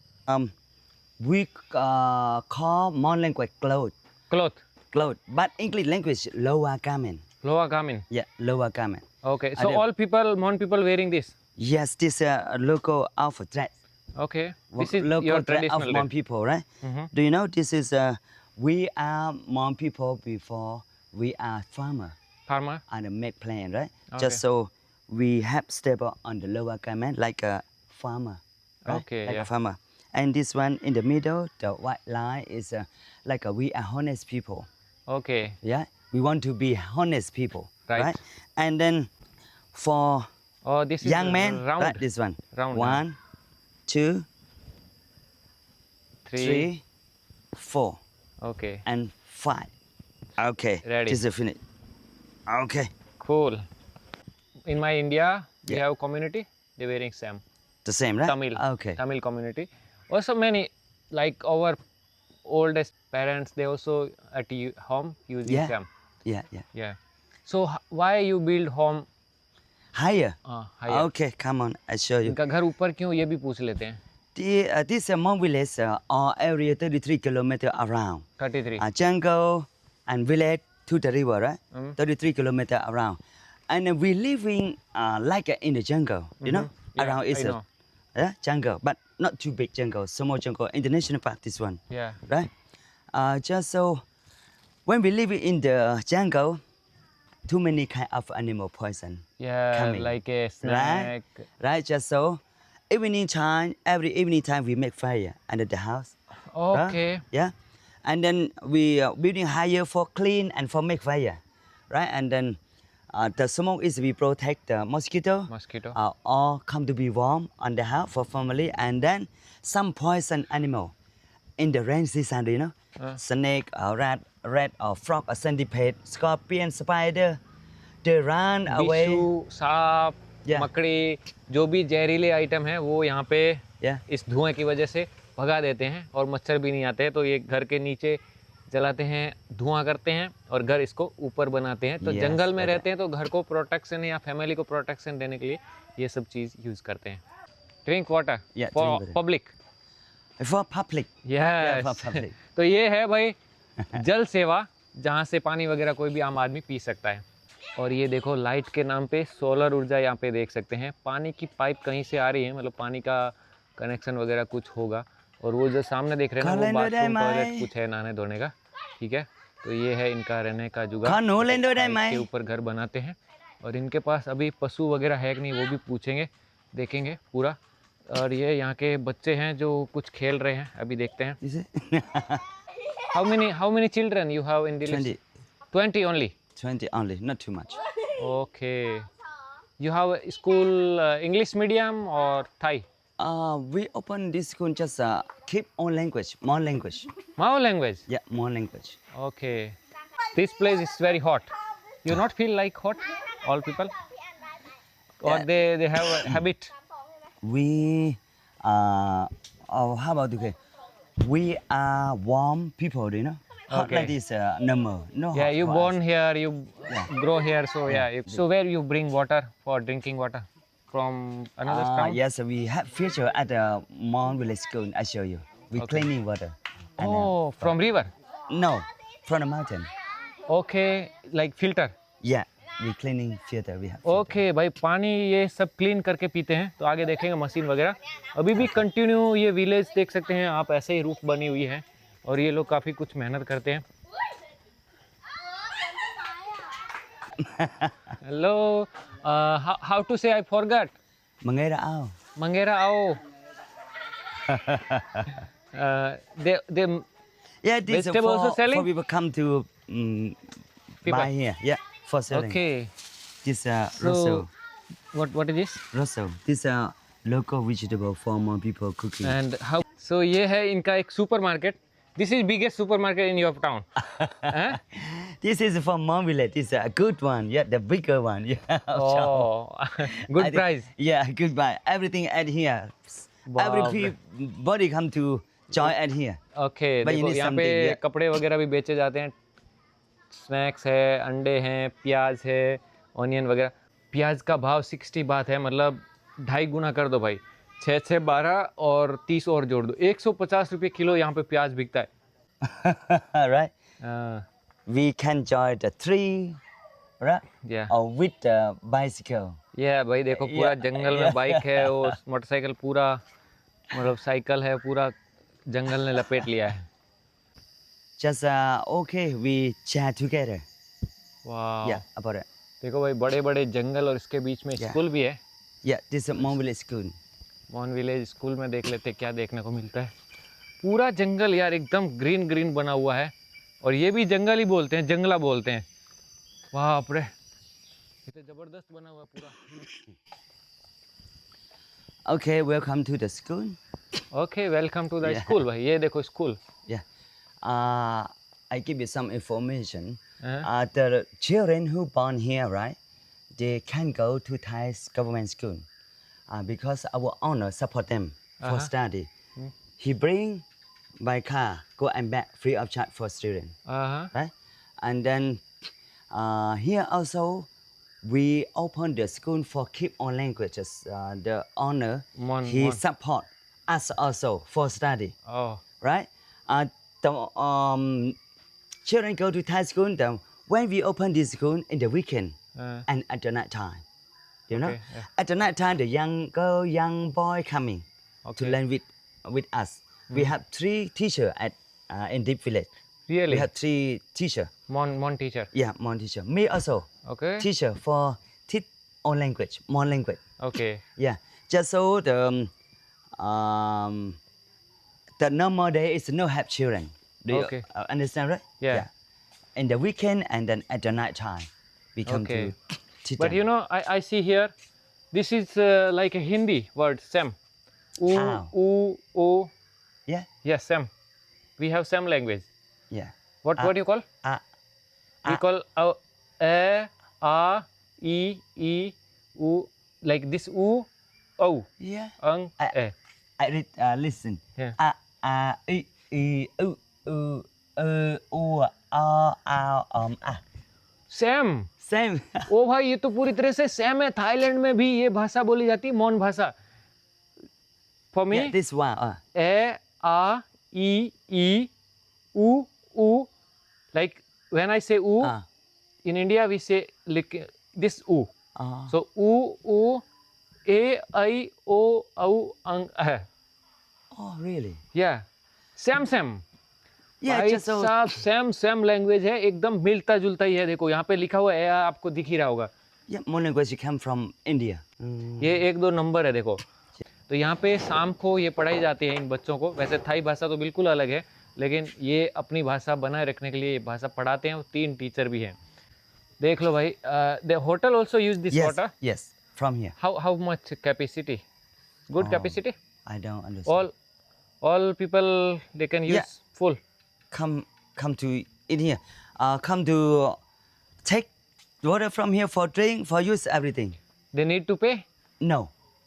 we call Hmong language clothes. Cloth, But English language lower garment. Lower garment. Yeah, lower garment. Okay. So Adem. All people, Hmong people wearing this. Yes, this local outfit dress. Okay. This is Local your dress of traditional. Hmong people, right? Do you know this is we are Hmong people before we are farmer farmer. and make plan, right? Okay. Just so we have stable on the lower garment like a farmer, right? Okay, like yeah. a farmer. And this one in the middle, the white line is like we are honest people. Okay. Yeah, we want to be honest people, Right. And then for और this is young men, round. right? This one, Round, 1, 2, 3. 3, 4, okay. and 5. Okay. Ready. This is finish. Okay. Cool. In my India, we Yeah. have community. They wearing same. The same, right? Tamil. Okay. Tamil community. Also many like our oldest parents. They also at home using Yeah. same. Yeah, yeah. Yeah. So why you build home? Higher. Higher. Okay, come on. I show you. इनका घर ऊपर क्यों ये भी पूछ लेते हैं. This Mount village area 33 kilometer around. 33. Jungle and village to the river, right? Mm. 33 kilometer around. And we living like in the jungle, you know? Yeah, Around I is know. a jungle, but not too big jungle, small jungle, international park, this one, Yeah. right? Just so when we live in the jungle, too many kind of animal poison, Yeah. Coming. Like a snack. right? Just so evening time, every evening time we make fire under the house. right? Okay. Yeah, and then we building higher for clean and for make fire, right? And then the smoke is we protect the mosquito. Mosquito. All come to be warm on the house for family, and then some poison animal in the rain season, you know, snake, rat, or frog, or centipede, scorpion, spider, they run away. बिच्छू, सांप, Yeah. मकड़ी, जो भी जहरीले item हैं वो यहाँ पे Yeah. इस धुएं की वजह से भगा देते हैं और मच्छर भी नहीं आते हैं. तो ये घर के नीचे जलाते हैं, धुआं करते हैं और घर इसको ऊपर बनाते हैं. तो Yes, जंगल में brother. रहते हैं तो घर को प्रोटेक्शन या फैमिली को प्रोटेक्शन देने के लिए ये सब चीज़ यूज़ करते हैं. Drink water Yeah, for drink water. Public. For public. Yeah, for public. तो ये है भाई जल सेवा, जहाँ से पानी वगैरह कोई भी आम आदमी पी सकता है. और ये देखो लाइट के नाम पे सोलर ऊर्जा यहाँ पे देख सकते हैं. पानी की पाइप कहीं से आ रही है, मतलब पानी का कनेक्शन वगैरह कुछ होगा. और वो जो सामने देख रहे हैं ना, वो Calendar bathroom day, toilet my. कुछ है नहाने धोने का. ठीक है, तो ये है इनका रहने का जुगाड़. Calendar day, pipe my. के ऊपर घर बनाते हैं. और इनके पास अभी पशु वगैरह है कि नहीं वो भी पूछेंगे, देखेंगे पूरा. और ये यहाँ के बच्चे हैं जो कुछ खेल रहे हैं, अभी देखते हैं. You see? How many children you have in the list? 20. 20 only. 20 only, not too much. Okay. You have a school English medium or Thai? We open this school just keep on language, more language. Mao language. Yeah, more language. Okay. This place is very hot. You not feel like hot? All people? Or Yeah. they have a habit? We how about okay? We are warm people, you know. Hot Okay. like this, normal. No. Yeah, hot you for born us. here, you grow here, so yeah. So where you bring water for drinking water? From another town? Yes, we have feature at the Mount Village School. I show you. We Okay. cleaning water. And, Oh, from river? no, from the mountain. Okay, like filter. Yeah, we cleaning filter. We have. Filter. Okay भाई, पानी ये सब clean करके पीते हैं. तो आगे देखेंगे मशीन वगैरह. अभी भी कंटिन्यू ये विलेज देख सकते हैं आप, ऐसे ही रूफ बनी हुई है और ये लोग काफ़ी कुछ मेहनत करते हैं. Hello, how to say I forgot. Mangera ao. मंगेरा आओ. दे Yeah, this is Vegetable also selling? for people come to People. buy here. Yeah, for selling. Okay. This So Russell. what is this? Russell. This local vegetable for more people cooking. And how? So ये है इनका एक supermarket. This is biggest supermarket in your town. Huh? This is from Mount Village. This is a good one. Yeah, the bigger one. Yeah. Oh, I good think- price. Yeah, good buy. Everything at here. Wow. Everybody come to join at here. Okay. But you देखो need यहाँ पे something, yeah. कपड़े वगैरह भी बेचे जाते हैं. Snacks है, अंडे हैं, प्याज है, ऑनियन वगैरह. प्याज का भाव 60 बात है, मतलब 2.5 गुना कर दो भाई. 6 6 12 और 30 और जोड़ दो. 150 रुपये किलो यहाँ पे प्याज बिकता है. Right? We can join the tree, right? Yeah. Or with the bicycle. ये भाई देखो पूरा Yeah, जंगल में yeah. बाइक है, वो मोटरसाइकिल पूरा, मतलब साइकिल है, पूरा जंगल ने लपेट लिया है. Just okay, we chat together. वाह. Yeah, about it. देखो भाई बड़े बड़े जंगल और इसके बीच में Yeah. स्कूल भी है. Yeah, this is Mount Village School. Hmong village school में देख लेते क्या देखने को मिलता है. पूरा जंगल यार, एकदम ग्रीन ग्रीन बना हुआ है. और ये भी जंगल ही बोलते हैं, जंगला बोलते हैं. बाप रे, ये तो जबरदस्त बना हुआ है पूरा. Okay, welcome to the school. Okay, welcome to the Yeah. School. भाई ये देखो school. Yeah. I give you some information. The children who born here, right? They can go to Thai government school because our owner support them for study. He bring by car go and back free of charge for student, right? And then here also we open the school for keep on languages. The owner he support us also for study, Oh, right? The children go to Thai school. Then when we open this school in the weekend and at the night time, you know, Okay, yeah. at the night time the young girl, young boy coming to learn with us. We have 3 teachers at in Deep Village. really? We have 3 teachers. Mon teacher. Yeah, Mon teacher. Me also Okay. teacher for teach own language, Mon language. Okay. Yeah, just so the normal day is no have children. Do you Okay. understand, right? Yeah. In the weekend and then at the night time, we come Okay. to teach But them. you know, I see here, this is like a Hindi word, Sam. How? O. Yeah, Yes, Sam. We have Sam language. yeah. What do you call? We call a, e, u, like this u, o, Yeah. ang, e. I read, listen. Yeah. I, u, u, Sam. Same. ओ भाई ये तो पूरी तरह से same है. Thailand में भी ये भाषा बोली जाती है, मौन भाषा. For me, Yeah, this one. a, e, u. Like when I say u, in India we say like this u. So u, a, I, o, au, ang, Oh, really? Yeah. Sam. Yeah, भाई just so. साहब same language है, एकदम मिलता जुलता ही है. देखो यहाँ पे लिखा हुआ है, आपको दिख ही रहा होगा. Yeah, Mon language come from India. ये 1-2 नंबर है देखो. तो यहाँ पे शाम को ये पढ़ाई जाती है इन बच्चों को. वैसे थाई भाषा तो बिल्कुल अलग है, लेकिन ये अपनी भाषा बनाए रखने के लिए ये भाषा पढ़ाते हैं. और 3 टीचर भी हैं. देख लो भाई. The hotel also use this Yes, water. yes, from here. How much capacity? Good capacity? I don't understand. All people they can use Yeah. full. Come to in here. Come to take water from here for drink, for use, everything. They need to pay. No.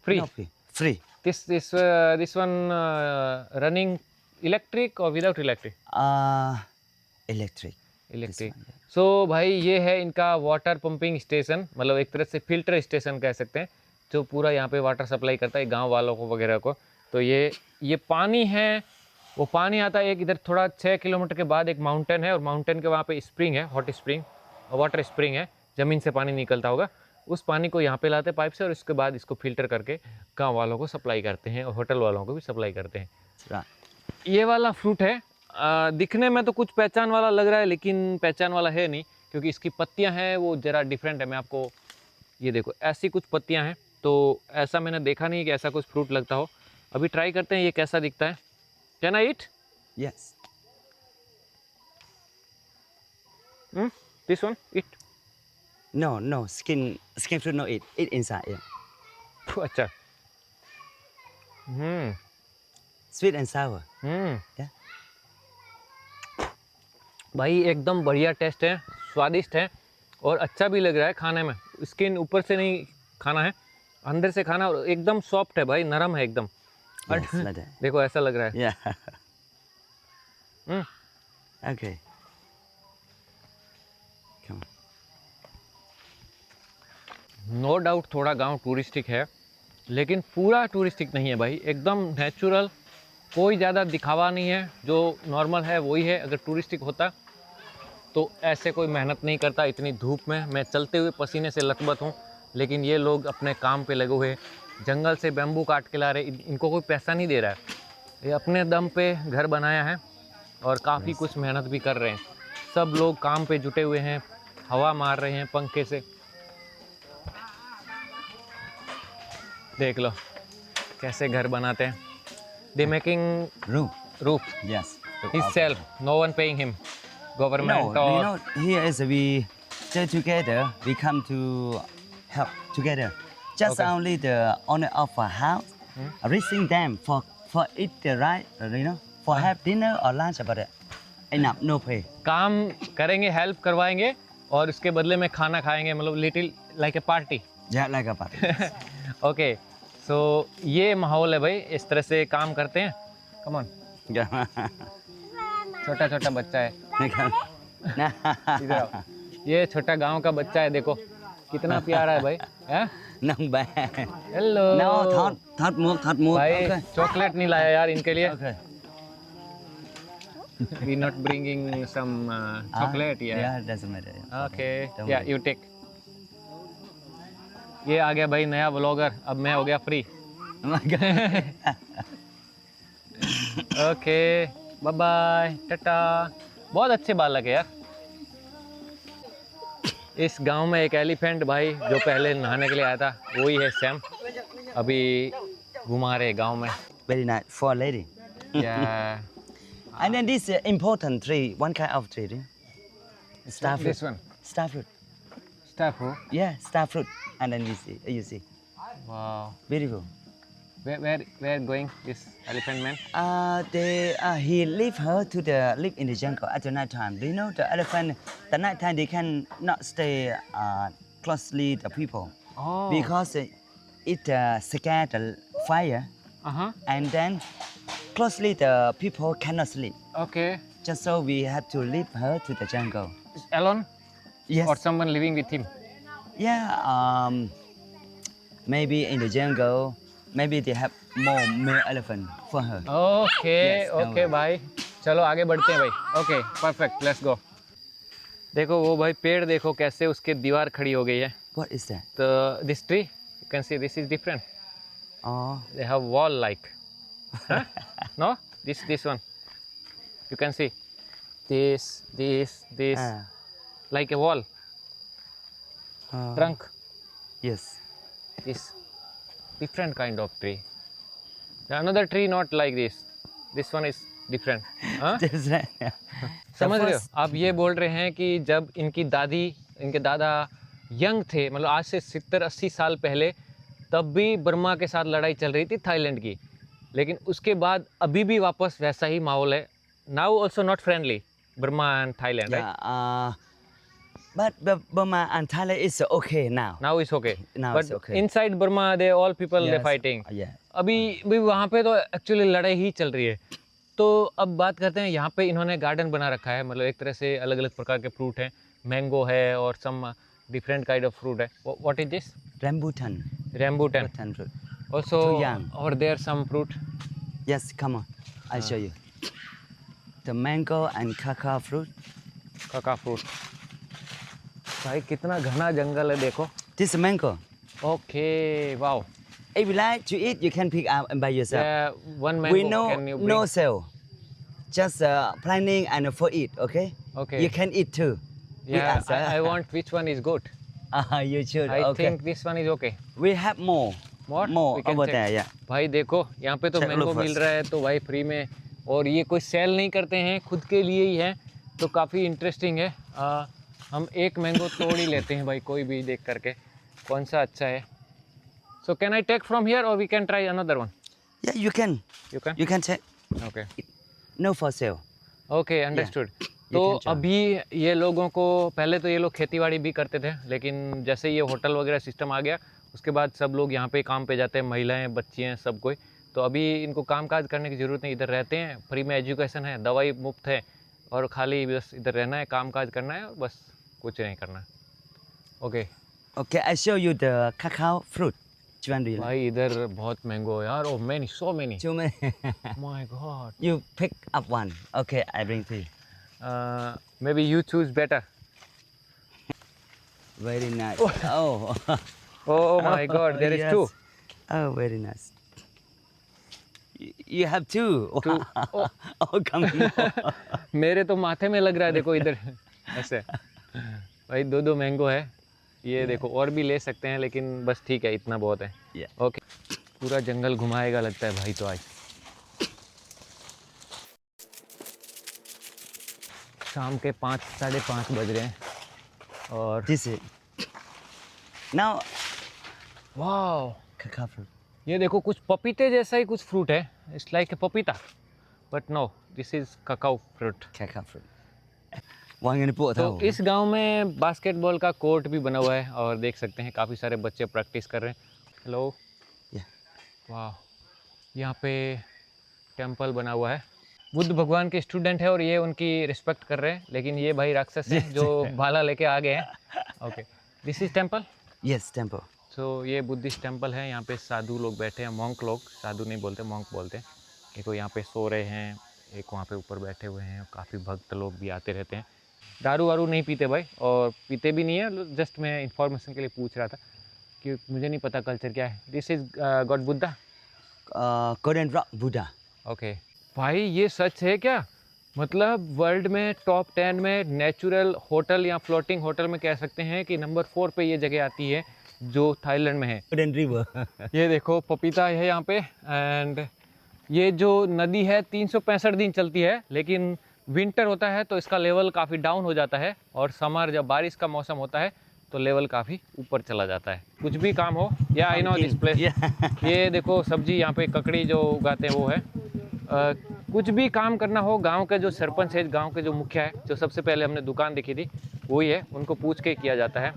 Free? No fee. Free. This one running electric or without electric? Electric. Electric. So भाई ये है इनका water pumping station, मतलब एक तरह से filter station कह सकते हैं, जो पूरा यहाँ पे वाटर सप्लाई करता है गांव वालों को वगैरह को. तो ये पानी है, वो पानी आता है एक इधर थोड़ा 6 किलोमीटर के बाद एक माउंटेन है, और माउंटेन के वहाँ पे स्प्रिंग है, हॉट स्प्रिंग, वाटर स्प्रिंग है, ज़मीन से पानी निकलता होगा. उस पानी को यहाँ पे लाते हैं पाइप से, और उसके बाद इसको फिल्टर करके गाँव वालों को सप्लाई करते हैं, और होटल वालों को भी सप्लाई करते हैं. Right. ये वाला फ्रूट है. दिखने में तो कुछ पहचान वाला लग रहा है, लेकिन पहचान वाला है नहीं, क्योंकि इसकी पत्तियां हैं वो ज़रा डिफरेंट है. मैं आपको ये देखो, ऐसी कुछ पत्तियां हैं. तो ऐसा मैंने देखा नहीं कि ऐसा कुछ फ्रूट लगता हो. अभी ट्राई करते हैं ये कैसा दिखता है. Can I eat? Yes. This one eat. No. Skin fruit no eat. Eat inside. Yeah. अच्छा. Sweet and sour. Yeah. भाई एकदम बढ़िया टेस्ट है, स्वादिष्ट है, और अच्छा भी लग रहा है खाने में. स्किन ऊपर से नहीं खाना है, अंदर से खाना. और एकदम सॉफ्ट है भाई, नरम है एकदम. Yes, like that. देखो ऐसा लग रहा है. Yeah. हम्म. Okay. Come on. No doubt थोड़ा गांव टूरिस्टिक है, लेकिन पूरा टूरिस्टिक नहीं है भाई. एकदम नेचुरल, कोई ज़्यादा दिखावा नहीं है. जो नॉर्मल है वही है. अगर टूरिस्टिक होता तो ऐसे कोई मेहनत नहीं करता इतनी धूप में. मैं चलते हुए पसीने से लथपथ हूँ, लेकिन ये लोग अपने काम पे लगे हुए, जंगल से बैम्बू काट के ला रहे. इनको कोई पैसा नहीं दे रहा है, ये अपने दम पे घर बनाया है, और काफ़ी कुछ मेहनत भी कर रहे हैं. सब लोग काम पे जुटे हुए हैं, हवा मार रहे हैं पंखे से. देख लो कैसे घर बनाते हैं. They making Roof. roof Yes. himself, no one paying him, government No, or you know, here is we stay together. We come to help together. Just Okay. only the owner of a house, raising them for eat the right, for have dinner or lunch about it. enough, no pay. काम करेंगे, help करवाएंगे और उसके बदले में खाना खाएंगे, मतलब little like a party. Yeah, like a party. Okay, so ये माहौल है भाई, इस तरह से काम करते हैं। Come on, Yeah. छोटा छोटा बच्चा है, इधर आओ। No ये छोटा गांव का बच्चा है, देखो कितना प्यारा है भाई। हैं? bad. Hello. No, thought move. भाई Okay. चॉकलेट नहीं लाया यार इनके लिए। Okay. We not bringing some chocolate. Yeah, doesn't matter. Okay, Don't या worry. You take. ये आ गया भाई नया ब्लॉगर, अब मैं हो गया free. Oh my God. Okay, bye bye, टाटा। बहुत अच्छे बालक है यार। इस गांव में एक एलिफेंट भाई जो पहले नहाने के लिए आया था, वही है सैम। अभी घुमा रहे गांव में। Very nice for a lady. या And then this important tree, one kind of tree. Star fruit. This one Star fruit. Staff हो। Yeah, star fruit. And then you see. Wow, Beautiful. where going this elephant man? He leave her to live in the jungle at the night time. Do you know the elephant? The night time they can not stay closely the people Oh, because it scare the fire, and then closely the people cannot sleep. okay. Just so we have to leave her to the jungle. Alone Yes. or someone living with him? Yeah. Maybe in the jungle. Maybe they have more male elephant for her. Okay Yes, don't okay worry. भाई, चलो आगे बढ़ते हैं भाई। Okay perfect, let's go. देखो वो भाई पेड़ देखो कैसे उसके दीवार खड़ी हो गई है। What is that? तो this tree you can see this is different, Oh. They have wall like. No, this one you can see this Ah. Like a wall trunk. Yes. This different kind of tree. Another tree not like this. This one is different. हाँ? That's right. समझ रहे हो? first- आप ये बोल रहे हैं कि जब इनकी दादी, इनके दादा यंग थे, मतलब आज से 70-80 साल पहले, तब भी बर्मा के साथ लड़ाई चल रही थी थाईलैंड की, लेकिन उसके बाद अभी भी वापस वैसा ही माहौल है। Now also not friendly Burma and Thailand, Yeah. But Burma and Thailand is okay now. Now is okay, Now but it's okay. Inside Burma they all people they Yes. Fighting. Yeah. अभी भी वहाँ पे तो actually लड़ाई ही चल रही है। तो अब बात करते हैं, यहाँ पे इन्होंने गार्डन बना रखा है, मतलब एक तरह से अलग अलग प्रकार के फ्रूट हैं, मैंगो है और some different kind of fruit है। What is this? Rambutan. Rambutan. Rambutan fruit. Also Too young. और there some fruit. Yes, come on. I'll show you. The mango and cacao fruit. काका fruit. भाई कितना घना जंगल है देखो। This is mango. Okay, wow. If you like to eat, you can pick out and buy yourself. One We mango no can you no sale. Just planning and for eat. Okay. Okay. You can eat too. With या us, I want which one is good? You should. I Okay. Think this one is okay. We have more. More? More We can over check. there. Yeah. भाई देखो यहाँ पे तो Check, mango look मिल first. रहा है तो भाई free में, और ये कोई सेल नहीं करते हैं, खुद के लिए ही है, तो काफ़ी इंटरेस्टिंग है। हम एक मैंगो तोड़ ही लेते हैं भाई, कोई भी देख करके कौन सा अच्छा है। So can I take from here और we can try another one? Yeah, you can. You can? You can check. Okay No for sale. Okay, understood. You तो can try. अभी ये लोगों को, पहले तो ये लोग खेतीबाड़ी भी करते थे, लेकिन जैसे ये होटल वगैरह सिस्टम आ गया, उसके बाद सब लोग यहाँ पे काम पे जाते हैं, महिलाएं, बच्चियाँ, सब कोई। तो अभी इनको कामकाज करने की ज़रूरत नहीं, इधर रहते हैं, फ्री में एजुकेशन है, दवाई मुफ्त है, और खाली बस इधर रहना है, कामकाज करना है, और बस कुछ नहीं करना है। Okay Okay, I show you the cacao fruit. Which one do you like? भाई इधर बहुत मैंगो है यार, oh many, so many, Too many. My God. You pick up one. Okay, I bring to you. Maybe you choose better. Very nice. Oh. Oh my God, there is Yes. Two. Oh, very nice. You have two. Two. Wow. Oh, come on. मेरे तो माथे में लग रहा है, देखो इधर ऐसे। भाई दो दो मैंगो है, ये देखो, और भी ले सकते हैं, लेकिन बस ठीक है, इतना बहुत है। Yeah. ओके, पूरा जंगल घुमाएगा लगता है भाई तो आज। शाम के 5-5:30 बज रहे हैं, और This is. Now, वाह, cacao fruit. ये देखो कुछ पपीते जैसा ही कुछ फ्रूट है, इट्स लाइक ए पपीता, but no this is cacao fruit. Cacao fruit. Wang ini po तो tau. इस गांव में बास्केटबॉल का कोर्ट भी बना हुआ है और देख सकते हैं काफ़ी सारे बच्चे प्रैक्टिस कर रहे हैं। Hello, Yeah. वाह, यहाँ पे टेम्पल बना हुआ है। बुद्ध भगवान के स्टूडेंट है और ये उनकी रिस्पेक्ट कर रहे हैं, लेकिन ये भाई राक्षस है जो भाला लेके आ गए हैं। Okay, this is temple. Yes, temple. तो ये बुद्धिस्ट टेम्पल है। यहाँ पे साधु लोग बैठे हैं, मॉन्क लोग, साधु नहीं बोलते मॉन्क बोलते हैं। देखो यहाँ पे सो रहे हैं, एक वहाँ पे ऊपर बैठे हुए हैं। काफ़ी भक्त लोग भी आते रहते हैं। दारू वारू नहीं पीते भाई, और पीते भी नहीं है। जस्ट मैं इंफॉर्मेशन के लिए पूछ रहा था कि मुझे नहीं पता कल्चर क्या है। This is God Buddha. Korean rock Buddha. Okay भाई, ये सच है क्या? मतलब वर्ल्ड में टॉप 10 में नेचुरल होटल या फ्लोटिंग होटल में कह सकते हैं कि नंबर 4 पे ये जगह आती है जो थाईलैंड में है। Korean river. ये देखो पपीता है यहाँ पे। एंड ये जो नदी है 365 दिन चलती है, लेकिन विंटर होता है तो इसका लेवल काफ़ी डाउन हो जाता है, और समर जब बारिश का मौसम होता है तो लेवल काफ़ी ऊपर चला जाता है। कुछ भी काम हो, या आई नो दिस प्लेस। ये देखो सब्जी यहाँ पे ककड़ी जो उगाते हैं वो है। कुछ भी काम करना हो, गांव के जो सरपंच है, गांव के जो मुखिया है, जो सबसे पहले हमने दुकान देखी थी वही है, उनको पूछ के किया जाता है।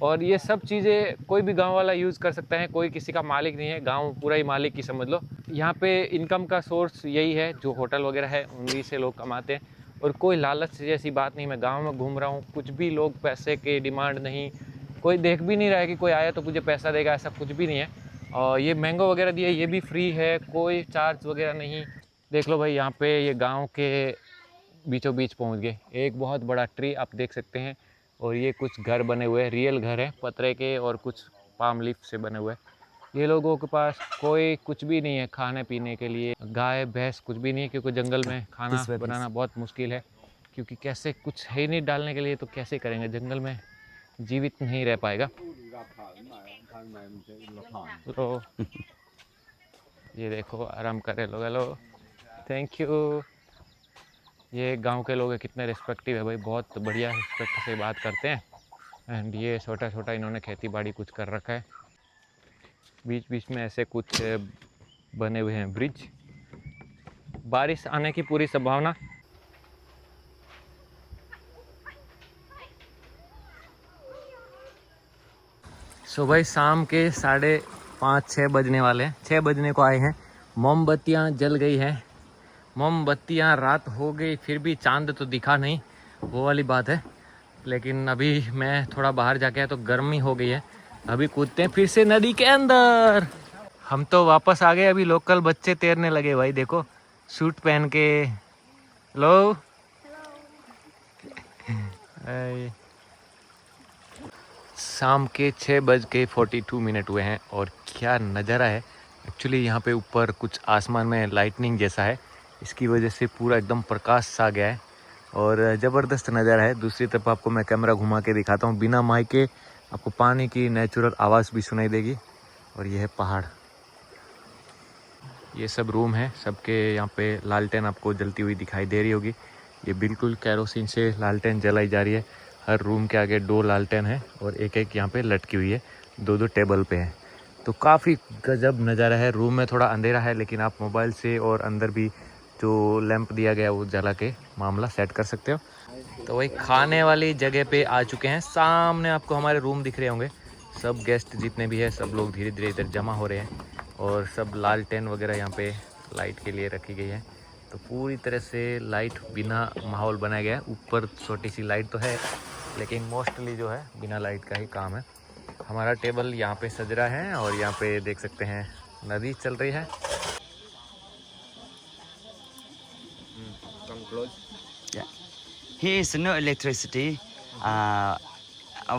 और ये सब चीज़ें कोई भी गांव वाला यूज़ कर सकता है, कोई किसी का मालिक नहीं है, गांव पूरा ही मालिक की समझ लो। यहाँ पे इनकम का सोर्स यही है, जो होटल वगैरह है उन्हीं से लोग कमाते हैं। और कोई लालच जैसी बात नहीं। मैं गांव में घूम रहा हूँ, कुछ भी लोग पैसे के डिमांड नहीं, कोई देख भी नहीं रहा है कि कोई आया तो मुझे पैसा देगा, ऐसा कुछ भी नहीं है। और ये मैंगो वगैरह दिए, ये भी फ्री है, कोई चार्ज वगैरह नहीं। देख लो भाई, यहाँ पे ये गांव के बीचों बीच पहुँच गए। एक बहुत बड़ा ट्री आप देख सकते हैं, और ये कुछ घर बने हुए हैं, रियल घर है पतरे के और कुछ पाम लीफ से बने हुए हैं। ये लोगों के पास कोई कुछ भी नहीं है खाने पीने के लिए, गाय भैंस कुछ भी नहीं है, क्योंकि जंगल में खाना बनाना बहुत मुश्किल है। क्योंकि कैसे कुछ है नहीं डालने के लिए, तो कैसे करेंगे, जंगल में जीवित नहीं रह पाएगा। तो ये देखो आराम करे लोग। Hello, thank you. ये गांव के लोग कितने रिस्पेक्टिव है भाई, बहुत बढ़िया रिस्पेक्ट से बात करते हैं। एंड ये छोटा छोटा इन्होंने खेती बाड़ी कुछ कर रखा है। बीच बीच में ऐसे कुछ बने हुए हैं ब्रिज। बारिश आने की पूरी संभावना। सो भाई शाम के 5:30-6 बजने वाले हैं, 6 बजने को आए हैं। मोमबत्तियाँ जल गई हैं, मोमबत्तियाँ, रात हो गई फिर भी चांद तो दिखा नहीं, वो वाली बात है। लेकिन अभी मैं थोड़ा बाहर जाके आया तो गर्मी हो गई है। अभी कूदते हैं फिर से नदी के अंदर। हम तो वापस आ गए। अभी लोकल बच्चे तैरने लगे भाई, देखो सूट पहन के। हेलो, शाम के 6:42 हुए हैं और क्या नज़ारा है। एक्चुअली यहाँ पे ऊपर कुछ आसमान में लाइटनिंग जैसा है, इसकी वजह से पूरा एकदम प्रकाश सा गया है और ज़बरदस्त नज़ारा है। दूसरी तरफ आपको मैं कैमरा घुमा के दिखाता हूँ, बिना माइक के आपको पानी की नेचुरल आवाज़ भी सुनाई देगी। और ये है पहाड़, ये सब रूम है, सबके यहाँ पे लालटेन आपको जलती हुई दिखाई दे रही होगी। ये बिल्कुल कैरोसिन से लालटेन जलाई जा रही है। हर रूम के आगे 2 लालटेन है और एक एक यहाँ पे लटकी हुई है, 2-2 टेबल पे है। तो काफ़ी गजब नज़ारा है। रूम में थोड़ा अंधेरा है, लेकिन आप मोबाइल से और अंदर भी जो लैंप दिया गया वो जला के मामला सेट कर सकते हो। तो वही खाने वाली जगह पे आ चुके हैं। सामने आपको हमारे रूम दिख रहे होंगे। सब गेस्ट जितने भी है सब लोग धीरे धीरे इधर जमा हो रहे हैं और सब लालटेन वगैरह यहाँ पे लाइट के लिए रखी गई है। तो पूरी तरह से लाइट बिना माहौल बनाया गया है। ऊपर छोटी सी लाइट तो है, लेकिन मोस्टली जो है बिना लाइट का ही काम है। हमारा टेबल यहाँ पे सज रहा है और यहाँ पे देख सकते हैं नदी चल रही है। Here is no electricity.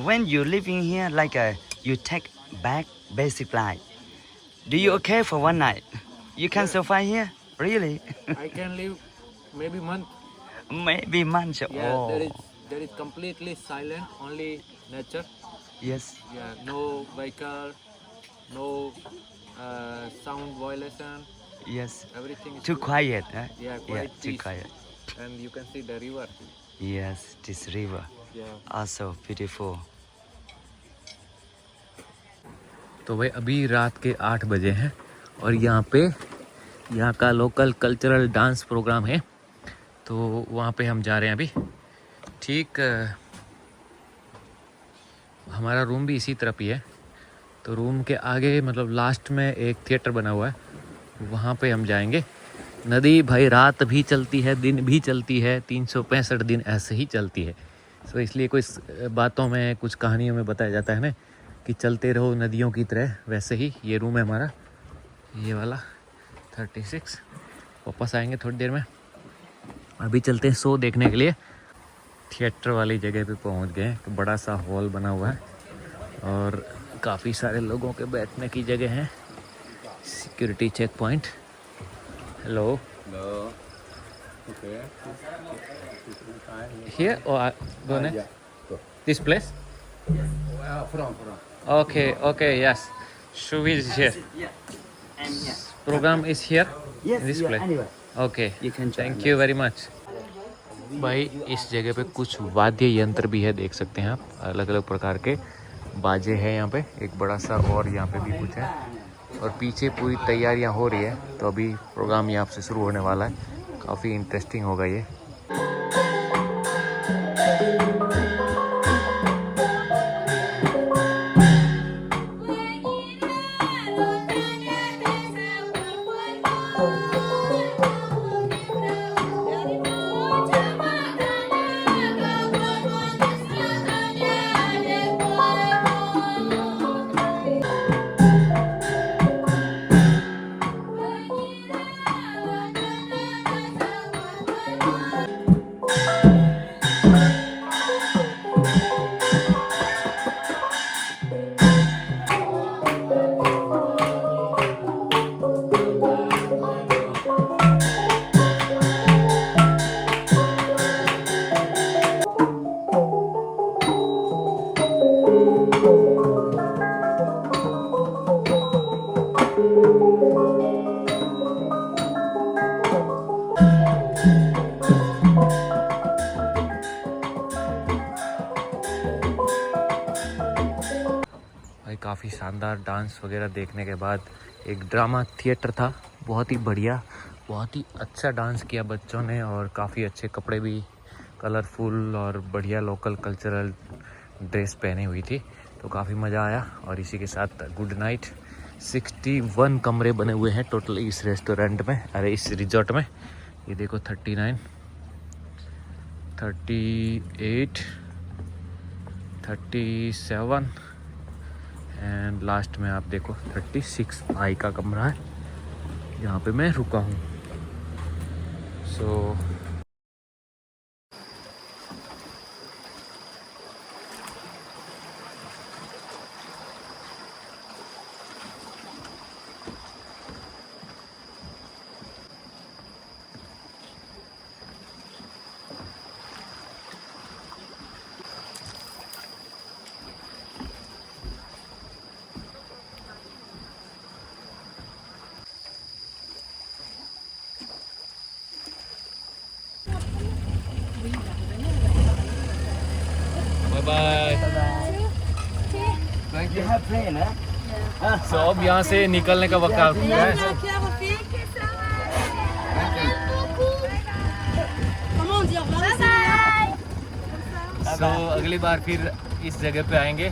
When you living here, like you take back basic life. Do you okay for one night? You can survive here, really? I can live maybe month. Maybe months. Yeah, Oh, there is completely silent, only nature. yes. Yeah, no vehicle, no sound violation. Yes. Everything is Too quiet. Huh? Yeah, Yeah, quite too peace. quiet. And you can see the river. Yes, this river Yeah. also beautiful. तो भाई अभी रात के 8 बजे हैं और यहाँ पे यहाँ का लोकल कल्चरल डांस प्रोग्राम है, तो वहाँ पे हम जा रहे हैं अभी। ठीक हमारा रूम भी इसी तरफ ही है, तो रूम के आगे मतलब लास्ट में एक थिएटर बना हुआ है, वहाँ पे हम जाएंगे। नदी भाई रात भी चलती है, दिन भी चलती है, 365 दिन ऐसे ही चलती है। तो इसलिए कुछ बातों में, कुछ कहानियों में बताया जाता है ना कि चलते रहो नदियों की तरह। वैसे ही ये रूम है हमारा, ये वाला 36। वापस आएंगे थोड़ी देर में। अभी चलते हैं शो देखने के लिए। थिएटर वाली जगह पे पहुंच गए। तो बड़ा सा हॉल बना हुआ है और काफ़ी सारे लोगों के बैठने की जगह है। Security check point. Hello. Here or go next? This place? Okay, yes. Show is here. Program is here? Yes, This yeah, place? anyway. Okay. You can join Thank you very much. भाई इस जगह पे कुछ वाद्य यंत्र भी है, देख सकते हैं आप। अलग अलग प्रकार के बाजे हैं यहाँ पे, एक बड़ा सा, और यहाँ पे भी कुछ है। और पीछे पूरी तैयारियां हो रही है, तो अभी प्रोग्राम यहाँ से शुरू होने वाला है। काफ़ी इंटरेस्टिंग होगा ये। काफ़ी शानदार डांस वगैरह देखने के बाद एक ड्रामा थिएटर था, बहुत ही बढ़िया, बहुत ही अच्छा डांस किया बच्चों ने, और काफ़ी अच्छे कपड़े भी कलरफुल और बढ़िया लोकल कल्चरल ड्रेस पहनी हुई थी, तो काफ़ी मज़ा आया। और इसी के साथ गुड नाइट। 61 कमरे बने हुए हैं टोटल इस रेस्टोरेंट में, अरे इस रिजॉर्ट में। ये देखो 39, 38, 37 एंड लास्ट में आप देखो 36 आई का कमरा है जहाँ पे मैं रुका हूँ। So bye. You have plane, huh? So अब यहाँ से निकलने का वक्त आ गया है। सो अगली बार फिर इस जगह पे आएंगे।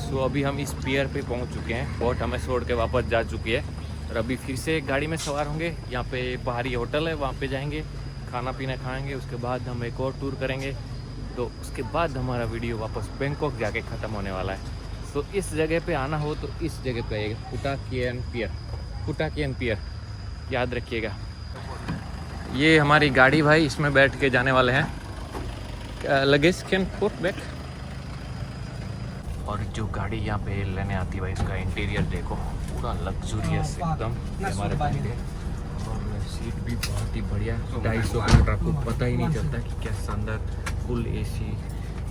तो अभी हम इस पियर पे पहुंच चुके हैं। बोट हमें छोड़ के वापस जा चुकी है और अभी फिर से गाड़ी में सवार होंगे। यहाँ पे बाहरी होटल है, वहाँ पे जाएंगे, खाना पीना खाएंगे, उसके बाद हम एक और टूर करेंगे। तो उसके बाद हमारा वीडियो वापस बैंकॉक जाके ख़त्म होने वाला है। तो इस जगह पे आना हो तो इस जगह पे आइएगा, पुटाकियन पियर, याद रखिएगा। ये हमारी गाड़ी भाई, इसमें बैठ के जाने वाले हैं। Luggage can put back. और जो गाड़ी यहाँ पे लेने आती है भाई, इसका इंटीरियर देखो, पूरा लग्जूरियस एकदम। हमारे पास है और सीट भी बहुत ही बढ़िया, 250 किलोमीटर, आपको पता ही नहीं चलता कि क्या शानदार फुल एसी।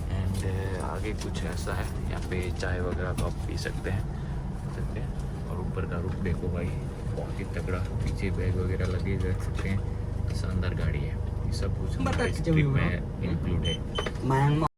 एंड आगे कुछ ऐसा है, यहाँ पे चाय वगैरह तो आप पी सकते हैं। और ऊपर का रुख देखो भाई, बहुत ही तगड़ा, पीछे बैग वगैरह लगे रख सकते हैं। शानदार गाड़ी है, ये सब कुछ हमारे इस ट्रिप में इंक्लूड है।